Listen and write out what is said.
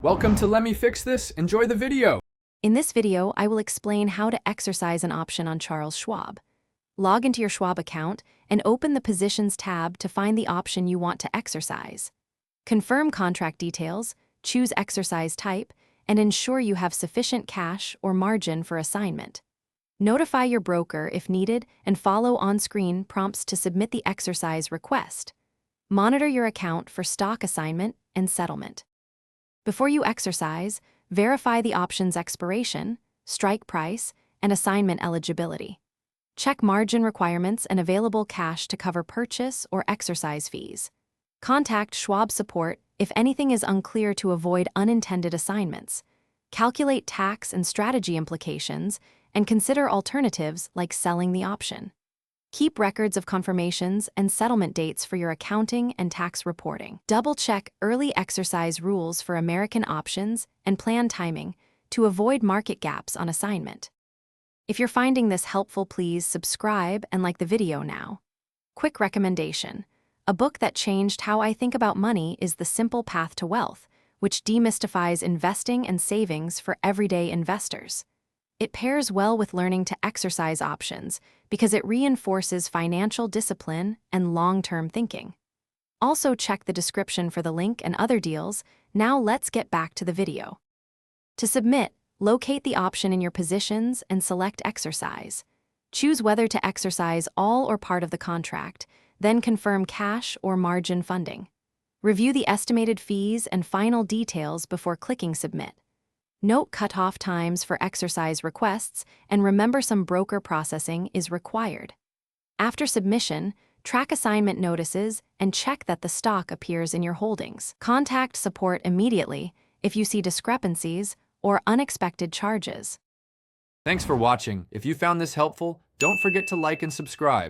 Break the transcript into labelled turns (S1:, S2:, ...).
S1: Welcome to Let Me Fix This. Enjoy the video.
S2: In this video, I will explain how to exercise an option on Charles Schwab. Log into your Schwab account and open the Positions tab to find the option you want to exercise. Confirm contract details, choose exercise type, and ensure you have sufficient cash or margin for assignment. Notify your broker if needed and follow on-screen prompts to submit the exercise request. Monitor your account for stock assignment and settlement. Before you exercise, verify the option's expiration, strike price, and assignment eligibility. Check margin requirements and available cash to cover purchase or exercise fees. Contact Schwab support if anything is unclear to avoid unintended assignments. Calculate tax and strategy implications and consider alternatives like selling the option. Keep records of confirmations and settlement dates for your accounting and tax reporting. Double-check early exercise rules for American options and plan timing to avoid market gaps on assignment. If you're finding this helpful, please subscribe and like the video now. Quick recommendation. A book that changed how I think about money is The Simple Path to Wealth, which demystifies investing and savings for everyday investors. It pairs well with learning to exercise options because it reinforces financial discipline and long-term thinking. Also check the description for the link and other deals. Now let's get back to the video. To submit, locate the option in your positions and select Exercise. Choose whether to exercise all or part of the contract, then confirm cash or margin funding. Review the estimated fees and final details before clicking Submit. Note cutoff times for exercise requests and remember some broker processing is required. After submission, track assignment notices and check that the stock appears in your holdings. Contact support immediately if you see discrepancies or unexpected charges.
S1: Thanks for watching. If you found this helpful, don't forget to like and subscribe.